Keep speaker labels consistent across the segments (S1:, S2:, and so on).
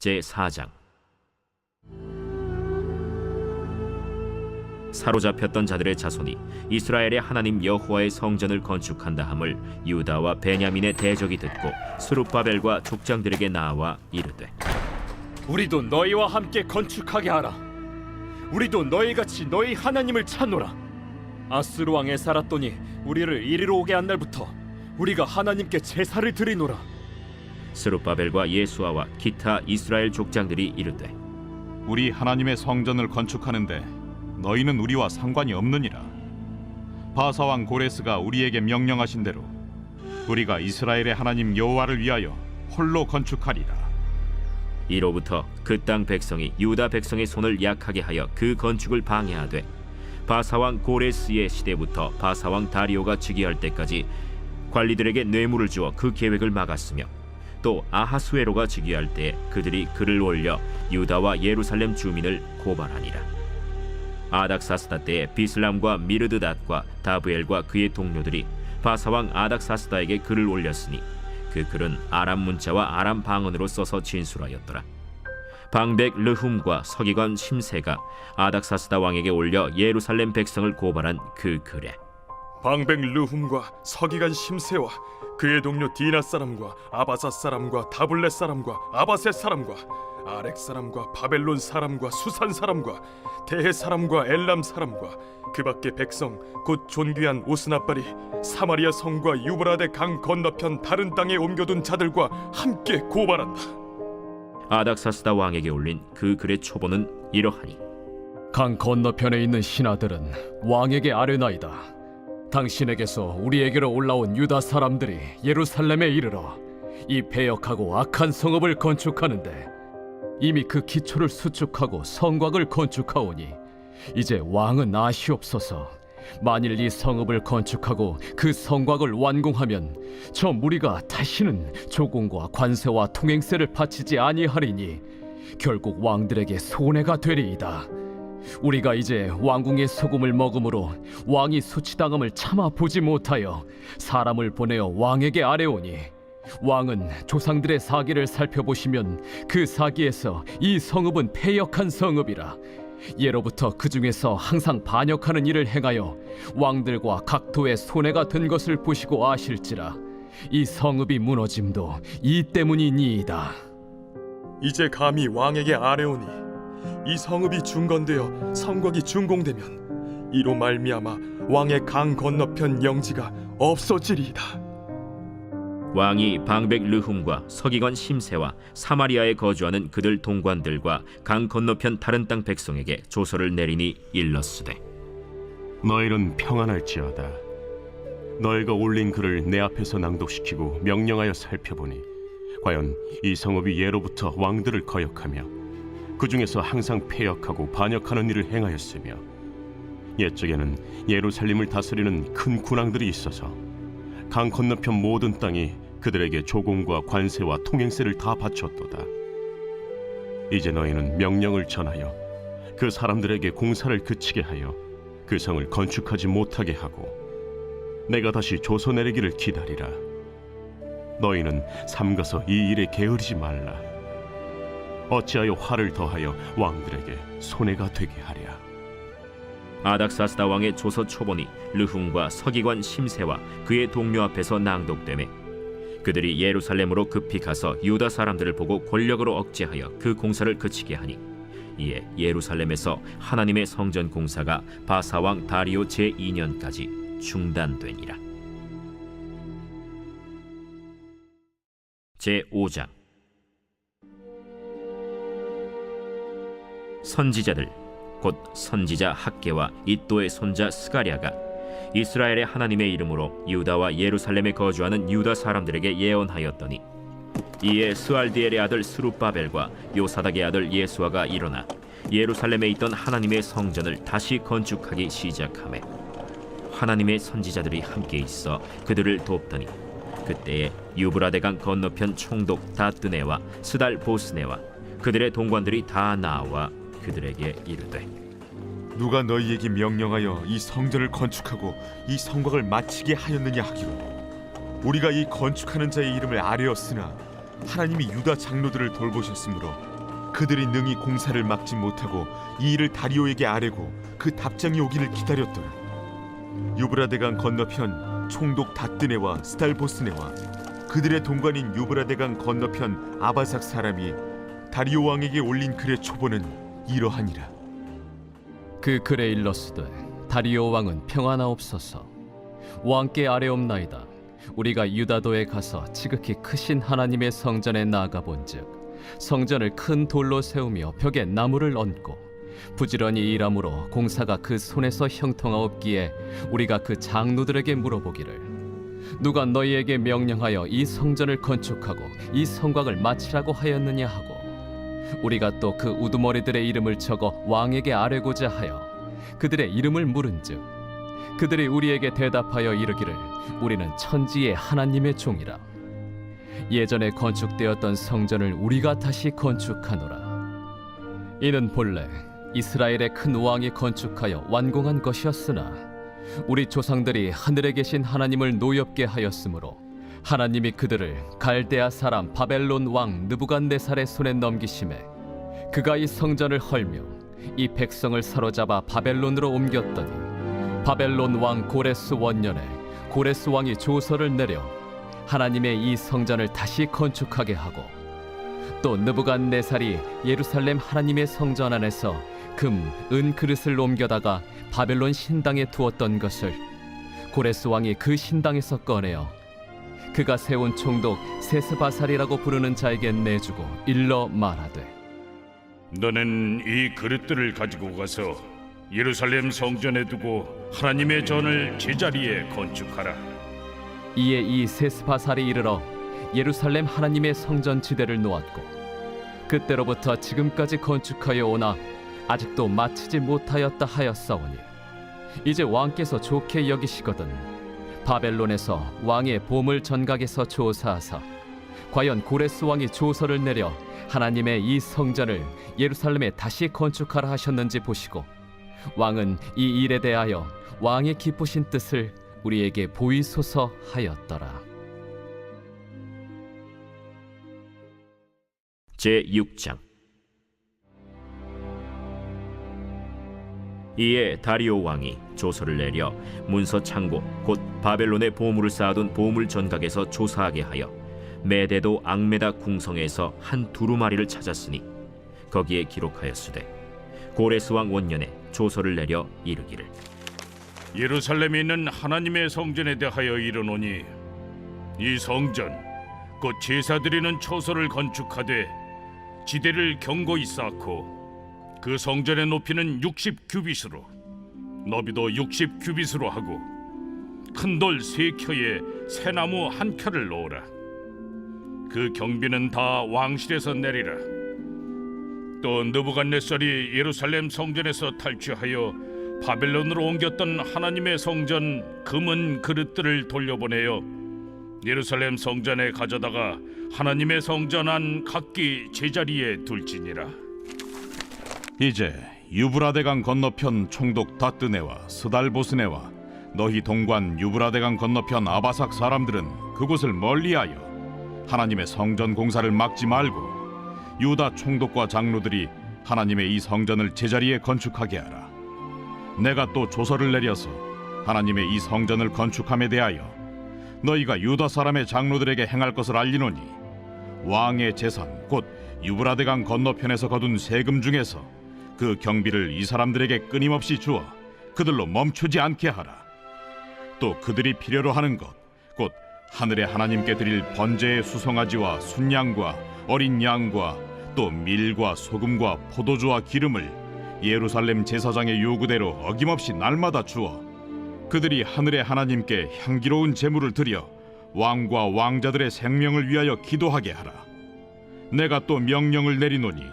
S1: 제4장. 사로잡혔던 자들의 자손이 이스라엘의 하나님 여호와의 성전을 건축한다 함을 유다와 베냐민의 대적이 듣고 스룹바벨과 족장들에게 나와 이르되,
S2: 우리도 너희와 함께 건축하게 하라. 우리도 너희같이 너희 하나님을 찾노라. 아스루 왕 에사라돈이 우리를 이리로 오게 한 날부터 우리가 하나님께 제사를 드리노라.
S1: 스룹바벨과 예수아와 기타 이스라엘 족장들이 이르되,
S3: 우리 하나님의 성전을 건축하는데 너희는 우리와 상관이 없느니라. 바사왕 고레스가 우리에게 명령하신 대로 우리가 이스라엘의 하나님 여호와를 위하여 홀로 건축하리라.
S1: 이로부터 그 땅 백성이 유다 백성의 손을 약하게 하여 그 건축을 방해하되, 바사왕 고레스의 시대부터 바사왕 다리오가 즉위할 때까지 관리들에게 뇌물을 주어 그 계획을 막았으며, 또 아하수에로가 즉위할 때 그들이 글을 올려 유다와 예루살렘 주민을 고발하니라. 아닥사스다 때에 비슬람과 미르드닷과 다브엘과 그의 동료들이 바사왕 아닥사스다에게 글을 올렸으니 그 글은 아람 문자와 아람 방언으로 써서 진술하였더라. 방백 르훔과 서기관 심세가 아닥사스다 왕에게 올려 예루살렘 백성을 고발한 그 글에,
S4: 방백 르훔과 서기관 심세와 그의 동료 디나 사람과 아바사 사람과 다블렛 사람과 아바셋 사람과 아렉 사람과 바벨론 사람과 수산 사람과 대해 사람과 엘람 사람과 그 밖의 백성 곧 존귀한 오스나발이 사마리아 성과 유브라데 강 건너편 다른 땅에 옮겨둔 자들과 함께 고발한다.
S1: 아닥사스다 왕에게 올린 그 글의 초본은 이러하니,
S2: 강 건너편에 있는 신하들은 왕에게 아뢰나이다. 당신에게서 우리에게로 올라온 유다 사람들이 예루살렘에 이르러 이 패역하고 악한 성읍을 건축하는데 이미 그 기초를 수축하고 성곽을 건축하오니 이제 왕은 아시옵소서. 만일 이 성읍을 건축하고 그 성곽을 완공하면 저 무리가 다시는 조공과 관세와 통행세를 바치지 아니하리니 결국 왕들에게 손해가 되리이다. 우리가 이제 왕궁의 소금을 먹음으로 왕이 수치당함을 참아 보지 못하여 사람을 보내어 왕에게 아뢰오니, 왕은 조상들의 사기를 살펴보시면 그 사기에서 이 성읍은 패역한 성읍이라. 예로부터 그 중에서 항상 반역하는 일을 행하여 왕들과 각도의 손해가 든 것을 보시고 아실지라. 이 성읍이 무너짐도 이 때문이니이다.
S4: 이제 감히 왕에게 아뢰오니 이 성읍이 중건되어 성곽이 준공되면 이로 말미암아 왕의 강 건너편 영지가 없어지리이다.
S1: 왕이 방백 르훔과 서기관 심세와 사마리아에 거주하는 그들 동관들과 강 건너편 다른 땅 백성에게 조서를 내리니 일렀으되,
S5: 너희는 평안할지어다. 너희가 올린 글을 내 앞에서 낭독시키고 명령하여 살펴보니 과연 이 성읍이 예로부터 왕들을 거역하며 그 중에서 항상 패역하고 반역하는 일을 행하였으며, 옛적에는 예루살렘을 다스리는 큰 군왕들이 있어서 강 건너편 모든 땅이 그들에게 조공과 관세와 통행세를 다 바쳤도다. 이제 너희는 명령을 전하여 그 사람들에게 공사를 그치게 하여 그 성을 건축하지 못하게 하고 내가 다시 조서 내리기를 기다리라. 너희는 삼가서 이 일에 게으르지 말라. 어찌하여 화를 더하여 왕들에게 손해가 되게 하랴.
S1: 아닥사스다 왕의 조서 초본이 르훔과 서기관 심세와 그의 동료 앞에서 낭독되매 그들이 예루살렘으로 급히 가서 유다 사람들을 보고 권력으로 억제하여 그 공사를 그치게 하니, 이에 예루살렘에서 하나님의 성전 공사가 바사왕 다리오 제2년까지 중단되니라. 제5장. 선지자들 곧 선지자 학개와 이또의 손자 스가랴가 이스라엘의 하나님의 이름으로 유다와 예루살렘에 거주하는 유다 사람들에게 예언하였더니, 이에 스알디엘의 아들 스룹바벨과 요사닥의 아들 예수아가 일어나 예루살렘에 있던 하나님의 성전을 다시 건축하기 시작하매 하나님의 선지자들이 함께 있어 그들을 돕더니, 그때에 유브라데강 건너편 총독 다뜨네와 스달 보스네와 그들의 동관들이 다 나와 그들에게 이르되,
S6: 누가 너희에게 명령하여 이 성전을 건축하고 이 성곽을 마치게 하였느냐 하기로, 우리가 이 건축하는 자의 이름을 아뢰었으나 하나님이 유다 장로들을 돌보셨으므로 그들이 능히 공사를 막지 못하고 이 일을 다리오에게 아뢰고 그 답장이 오기를 기다렸더라. 유브라데강 건너편 총독 다뜨네와 스달보스네와 그들의 동관인 유브라데강 건너편 아바삭 사람이 다리오 왕에게 올린 글의 초본은 이러하니라.
S2: 그 글에 일렀으되 다리오 왕은 평안하옵소서. 왕께 아뢰옵나이다. 우리가 유다도에 가서 지극히 크신 하나님의 성전에 나아가 본즉 성전을 큰 돌로 세우며 벽에 나무를 얹고 부지런히 일함으로 공사가 그 손에서 형통하옵기에 우리가 그 장로들에게 물어보기를 누가 너희에게 명령하여 이 성전을 건축하고 이 성곽을 마치라고 하였느냐 하고 우리가 또 그 우두머리들의 이름을 적어 왕에게 아뢰고자 하여 그들의 이름을 물은즉 그들이 우리에게 대답하여 이르기를 우리는 천지의 하나님의 종이라. 예전에 건축되었던 성전을 우리가 다시 건축하노라. 이는 본래 이스라엘의 큰 왕이 건축하여 완공한 것이었으나 우리 조상들이 하늘에 계신 하나님을 노엽게 하였으므로 하나님이 그들을 갈대아 사람 바벨론 왕 느부갓네살의 손에 넘기심에 그가 이 성전을 헐며 이 백성을 사로잡아 바벨론으로 옮겼더니 바벨론 왕 고레스 원년에 고레스 왕이 조서를 내려 하나님의 이 성전을 다시 건축하게 하고 또 느부갓네살이 예루살렘 하나님의 성전 안에서 금, 은 그릇을 옮겨다가 바벨론 신당에 두었던 것을 고레스 왕이 그 신당에서 꺼내어 그가 세운 총독 세스바살이라고 부르는 자에게 내주고 일러 말하되
S7: 너는 이 그릇들을 가지고 가서 예루살렘 성전에 두고 하나님의 전을 제자리에 건축하라.
S2: 이에 이 세스바살이 이르러 예루살렘 하나님의 성전 지대를 놓았고 그때로부터 지금까지 건축하여 오나 아직도 마치지 못하였다 하였사오니 이제 왕께서 좋게 여기시거든 바벨론에서 왕의 보물 전각에서 조사하사 과연 고레스 왕이 조서를 내려 하나님의 이 성전을 예루살렘에 다시 건축하라 하셨는지 보시고 왕은 이 일에 대하여 왕의 기쁘신 뜻을 우리에게 보이소서 하였더라.
S1: 제6장. 이에 다리오 왕이 조서를 내려 문서 창고 곧 바벨론의 보물을 쌓아둔 보물 전각에서 조사하게 하여 메데도 앙메다 궁성에서 한 두루마리를 찾았으니 거기에 기록하였으되 고레스 왕 원년에 조서를 내려 이르기를
S7: 예루살렘에 있는 하나님의 성전에 대하여 이르노니 이 성전 곧 제사 드리는 처소를 건축하되 지대를 견고히 쌓고 그 성전의 높이는 60규빗으로 너비도 60규빗으로 하고 큰 돌 3켜에 새나무 1켜를 놓으라. 그 경비는 다 왕실에서 내리라. 또 느부갓네살이 예루살렘 성전에서 탈취하여 바벨론으로 옮겼던 하나님의 성전 금은 그릇들을 돌려보내어 예루살렘 성전에 가져다가 하나님의 성전 안 각기 제자리에 둘지니라.
S3: 이제 유브라데강 건너편 총독 다뜨네와 스달보스네와 너희 동관 유브라데강 건너편 아바삭 사람들은 그곳을 멀리하여 하나님의 성전 공사를 막지 말고 유다 총독과 장로들이 하나님의 이 성전을 제자리에 건축하게 하라. 내가 또 조서를 내려서 하나님의 이 성전을 건축함에 대하여 너희가 유다 사람의 장로들에게 행할 것을 알리노니 왕의 재산 곧 유브라데강 건너편에서 거둔 세금 중에서 그 경비를 이 사람들에게 끊임없이 주어 그들로 멈추지 않게 하라. 또 그들이 필요로 하는 것 곧 하늘의 하나님께 드릴 번제의 수송아지와 순양과 어린 양과 또 밀과 소금과 포도주와 기름을 예루살렘 제사장의 요구대로 어김없이 날마다 주어 그들이 하늘의 하나님께 향기로운 제물을 드려 왕과 왕자들의 생명을 위하여 기도하게 하라. 내가 또 명령을 내리노니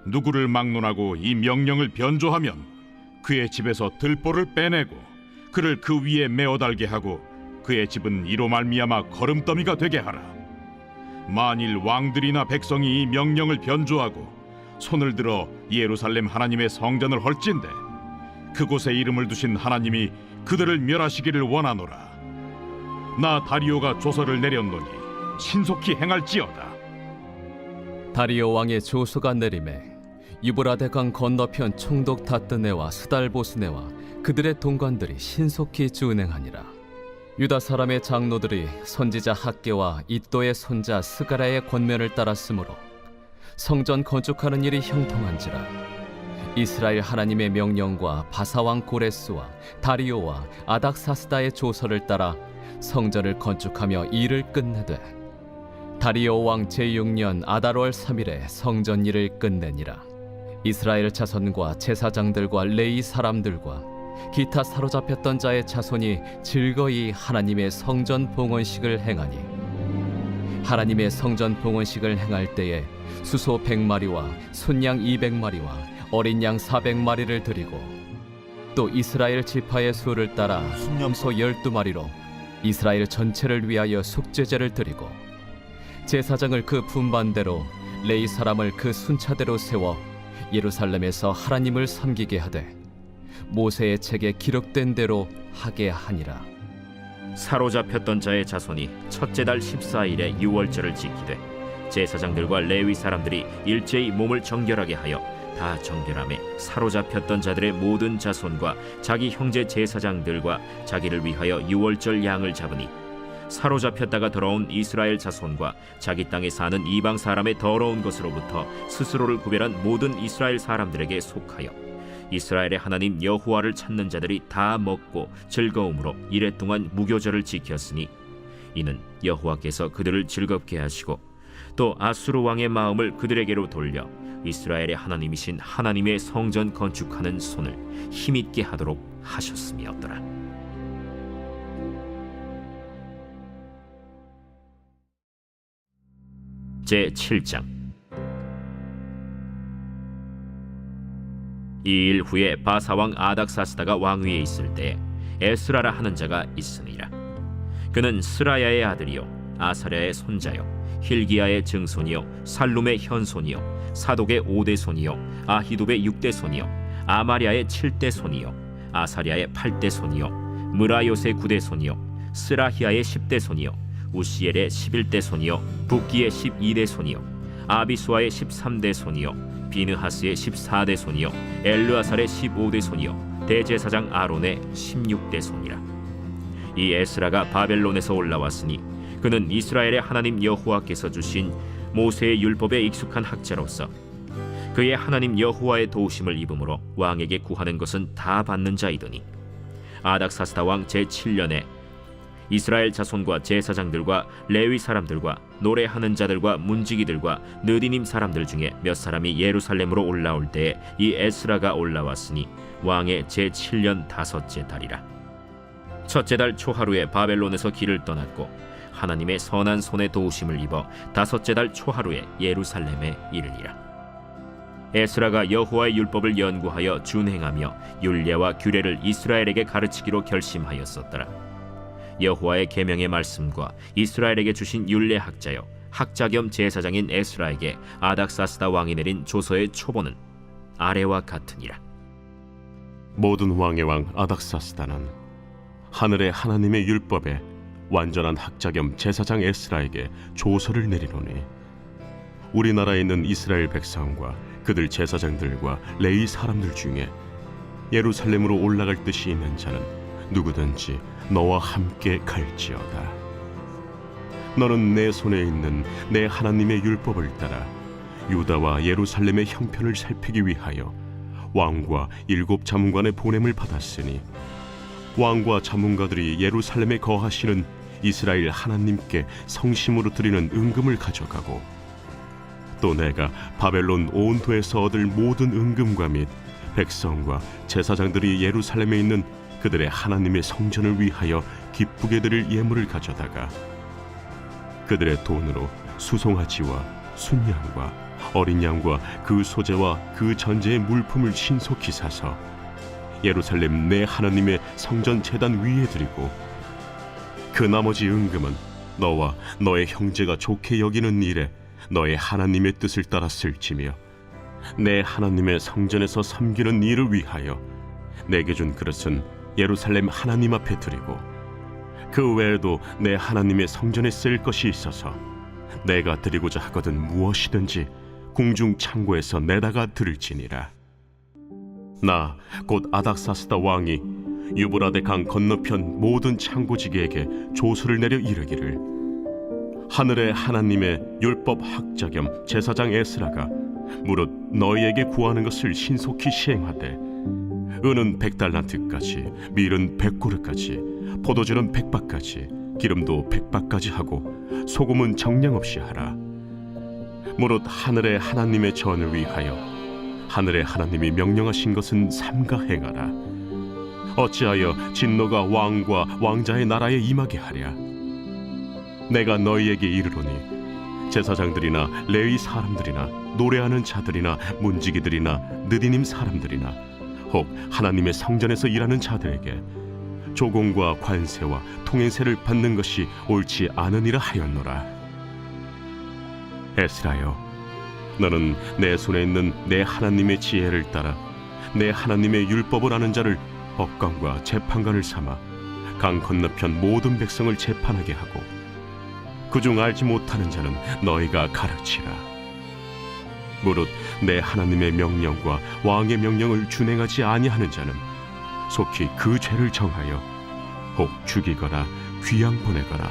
S3: 누구를 막론하고 이 명령을 변조하면 그의 집에서 들보를 빼내고 그를 그 위에 메어 달게 하고 그의 집은 이로 말미암아 거름더미가 되게 하라. 만일 왕들이나 백성이 이 명령을 변조하고 손을 들어 예루살렘 하나님의 성전을 헐진대 그곳에 이름을 두신 하나님이 그들을 멸하시기를 원하노라. 나 다리오가 조서를 내렸노니 신속히 행할지어다.
S2: 다리오 왕의 조서가 내림에 유브라데 강 건너편 총독 다뜨네와 스달보스네와 그들의 동관들이 신속히 준행하니라. 유다 사람의 장로들이 선지자 학계와 이또의 손자 스가랴의 권면을 따랐으므로 성전 건축하는 일이 형통한지라. 이스라엘 하나님의 명령과 바사왕 고레스와 다리오와 아닥사스다의 조서를 따라 성전을 건축하며 일을 끝내되 다리오 왕 제6년 아달월 3일에 성전 일을 끝내니라. 이스라엘 자손과 제사장들과 레위 사람들과 기타 사로잡혔던 자의 자손이 즐거이 하나님의 성전 봉헌식을 행하니 하나님의 성전 봉헌식을 행할 때에 수소 100마리와 순양 200마리와 어린 양 400마리를 드리고 또 이스라엘 지파의 수를 따라 순염소 12마리로 이스라엘 전체를 위하여 속죄제를 드리고 제사장을 그 분반대로 레위 사람을 그 순차대로 세워 예루살렘에서 하나님을 섬기게 하되 모세의 책에 기록된 대로 하게 하니라.
S1: 사로잡혔던 자의 자손이 첫째 달 14일에 유월절을 지키되 제사장들과 레위 사람들이 일제히 몸을 정결하게 하여 다 정결함에 사로잡혔던 자들의 모든 자손과 자기 형제 제사장들과 자기를 위하여 유월절 양을 잡으니 사로잡혔다가 돌아온 이스라엘 자손과 자기 땅에 사는 이방 사람의 더러운 것으로부터 스스로를 구별한 모든 이스라엘 사람들에게 속하여 이스라엘의 하나님 여호와를 찾는 자들이 다 먹고 즐거움으로 이레 동안 무교절을 지켰으니 이는 여호와께서 그들을 즐겁게 하시고 또 아수르 왕의 마음을 그들에게로 돌려 이스라엘의 하나님이신 하나님의 성전 건축하는 손을 힘있게 하도록 하셨음이었더라. 제7장. 이 일 후에 바사왕 아닥사스다가 왕위에 있을 때에 에스라라 하는 자가 있으니라. 그는 스라야의 아들이요 아사랴의 손자요 힐기야의 증손이요 살룸의 현손이요 사독의 5대 손이요 아히둡의 6대 손이요 아마랴의 7대 손이요 아사랴의 8대 손이요 무라요의 9대 손이요 스라히야의 10대 손이요 우시엘의 11대 손이요 붓기의 12대 손이요 아비수아의 13대 손이요 비느하스의 14대 손이요 엘르아살의 15대 손이요 대제사장 아론의 16대 손이라. 이 에스라가 바벨론에서 올라왔으니 그는 이스라엘의 하나님 여호와께서 주신 모세의 율법에 익숙한 학자로서 그의 하나님 여호와의 도우심을 입음으로 왕에게 구하는 것은 다 받는 자이더니 아닥사스다 왕 제7년에 이스라엘 자손과 제사장들과 레위 사람들과 노래하는 자들과 문지기들과 느디님 사람들 중에 몇 사람이 예루살렘으로 올라올 때에 이 에스라가 올라왔으니 왕의 제7년 5째 달이라. 첫째 달 초하루에 바벨론에서 길을 떠났고 하나님의 선한 손에 도우심을 입어 5째 달 초하루에 예루살렘에 이르니라. 에스라가 여호와의 율법을 연구하여 준행하며 율례와 규례를 이스라엘에게 가르치기로 결심하였었더라. 여호와의 계명의 말씀과 이스라엘에게 주신 율례 학자요 학자 겸 제사장인 에스라에게 아닥사스다 왕이 내린 조서의 초본은 아래와 같으니라.
S5: 모든 왕의 왕 아닥사스다는 하늘의 하나님의 율법에 완전한 학자 겸 제사장 에스라에게 조서를 내리노니 우리나라에 있는 이스라엘 백성과 그들 제사장들과 레위 사람들 중에 예루살렘으로 올라갈 뜻이 있는 자는 누구든지 너와 함께 갈지어다. 너는 내 손에 있는 내 하나님의 율법을 따라 유다와 예루살렘의 형편을 살피기 위하여 왕과 7 자문관의 보냄을 받았으니 왕과 자문가들이 예루살렘에 거하시는 이스라엘 하나님께 성심으로 드리는 은금을 가져가고 또 내가 바벨론 온 도에서 얻을 모든 은금과 및 백성과 제사장들이 예루살렘에 있는 그들의 하나님의 성전을 위하여 기쁘게 드릴 예물을 가져다가 그들의 돈으로 수송아지와 순양과 어린 양과 그 소재와 그 전제의 물품을 신속히 사서 예루살렘 내 하나님의 성전 제단 위에 드리고 그 나머지 은금은 너와 너의 형제가 좋게 여기는 일에 너의 하나님의 뜻을 따라 쓸지며 내 하나님의 성전에서 섬기는 일을 위하여 내게 준 그릇은 예루살렘 하나님 앞에 드리고 그 외에도 내 하나님의 성전에 쓸 것이 있어서 내가 드리고자 하거든 무엇이든지 궁중 창고에서 내다가 들을지니라. 나 곧 아닥사스다 왕이 유브라데 강 건너편 모든 창고지기에게 조서를 내려 이르기를, 하늘의 하나님의 율법 학자 겸 제사장 에스라가 무릇 너희에게 구하는 것을 신속히 시행하되, 은은 100달란트까지, 밀은 100고르까지, 포도주는 100바까지, 기름도 100바까지 하고 소금은 정량 없이 하라. 무릇 하늘의 하나님의 전을 위하여 하늘의 하나님이 명령하신 것은 삼가 행하라. 어찌하여 진노가 왕과 왕자의 나라에 임하게 하랴. 내가 너희에게 이르노니 제사장들이나 레위 사람들이나 노래하는 자들이나 문지기들이나 느디님 사람들이나 혹 하나님의 성전에서 일하는 자들에게 조공과 관세와 통행세를 받는 것이 옳지 않으니라 하였노라. 에스라여, 너는 내 손에 있는 내 하나님의 지혜를 따라 내 하나님의 율법을 아는 자를 법관과 재판관을 삼아 강 건너편 모든 백성을 재판하게 하고, 그중 알지 못하는 자는 너희가 가르치라. 무릇 내 하나님의 명령과 왕의 명령을 준행하지 아니하는 자는 속히 그 죄를 정하여 혹 죽이거나 귀양 보내거나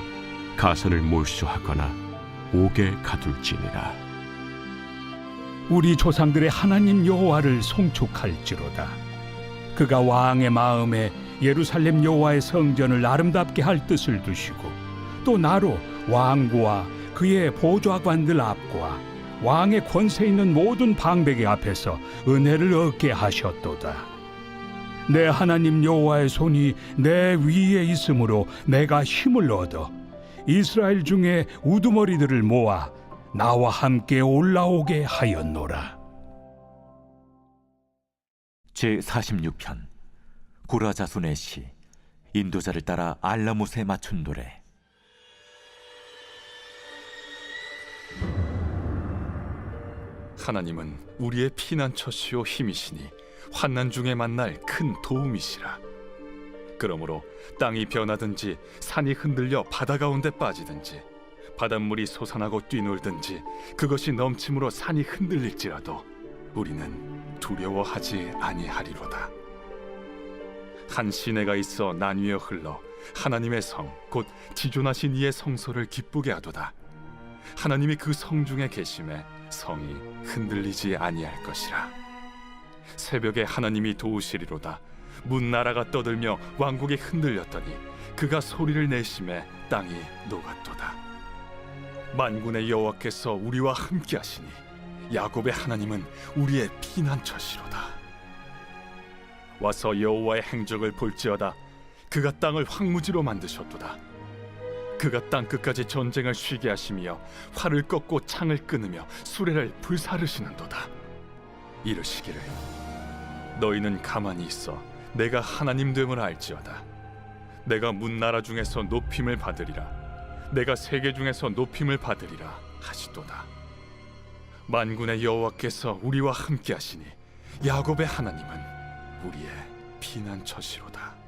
S5: 가선을 몰수하거나 옥에 가둘지니라.
S8: 우리 조상들의 하나님 여호와를 송축할지로다. 그가 왕의 마음에 예루살렘 여호와의 성전을 아름답게 할 뜻을 두시고, 또 나로 왕과 그의 보좌관들 앞과 왕의 권세 있는 모든 방백의 앞에서 은혜를 얻게 하셨도다. 내 하나님 여호와의 손이 내 위에 있으므로 내가 힘을 얻어 이스라엘 중에 우두머리들을 모아 나와 함께 올라오게 하였노라.
S9: 제46편 고라 자손의 시. 인도자를 따라 알라못에 맞춘 노래.
S4: 하나님은 우리의 피난처시요 힘이시니 환난 중에 만날 큰 도움이시라. 그러므로 땅이 변하든지 산이 흔들려 바다 가운데 빠지든지 바닷물이 솟아나고 뛰놀든지 그것이 넘침으로 산이 흔들릴지라도 우리는 두려워하지 아니하리로다. 한 시내가 있어 나뉘어 흘러 하나님의 성 곧 지존하신 이의 성소를 기쁘게 하도다. 하나님이 그 성 중에 계심에 성이 흔들리지 아니할 것이라. 새벽에 하나님이 도우시리로다. 문나라가 떠들며 왕국이 흔들렸더니 그가 소리를 내심에 땅이 녹았도다. 만군의 여호와께서 우리와 함께 하시니 야곱의 하나님은 우리의 피난처시로다. 와서 여호와의 행적을 볼지어다. 그가 땅을 황무지로 만드셨도다. 그가 땅 끝까지 전쟁을 쉬게 하시며 활을 꺾고 창을 끊으며 수레를 불사르시는도다. 이르시기를, 너희는 가만히 있어 내가 하나님 됨을 알지어다. 내가 문나라 중에서 높임을 받으리라. 내가 세계 중에서 높임을 받으리라 하시도다. 만군의 여호와께서 우리와 함께 하시니 야곱의 하나님은 우리의 피난처시로다.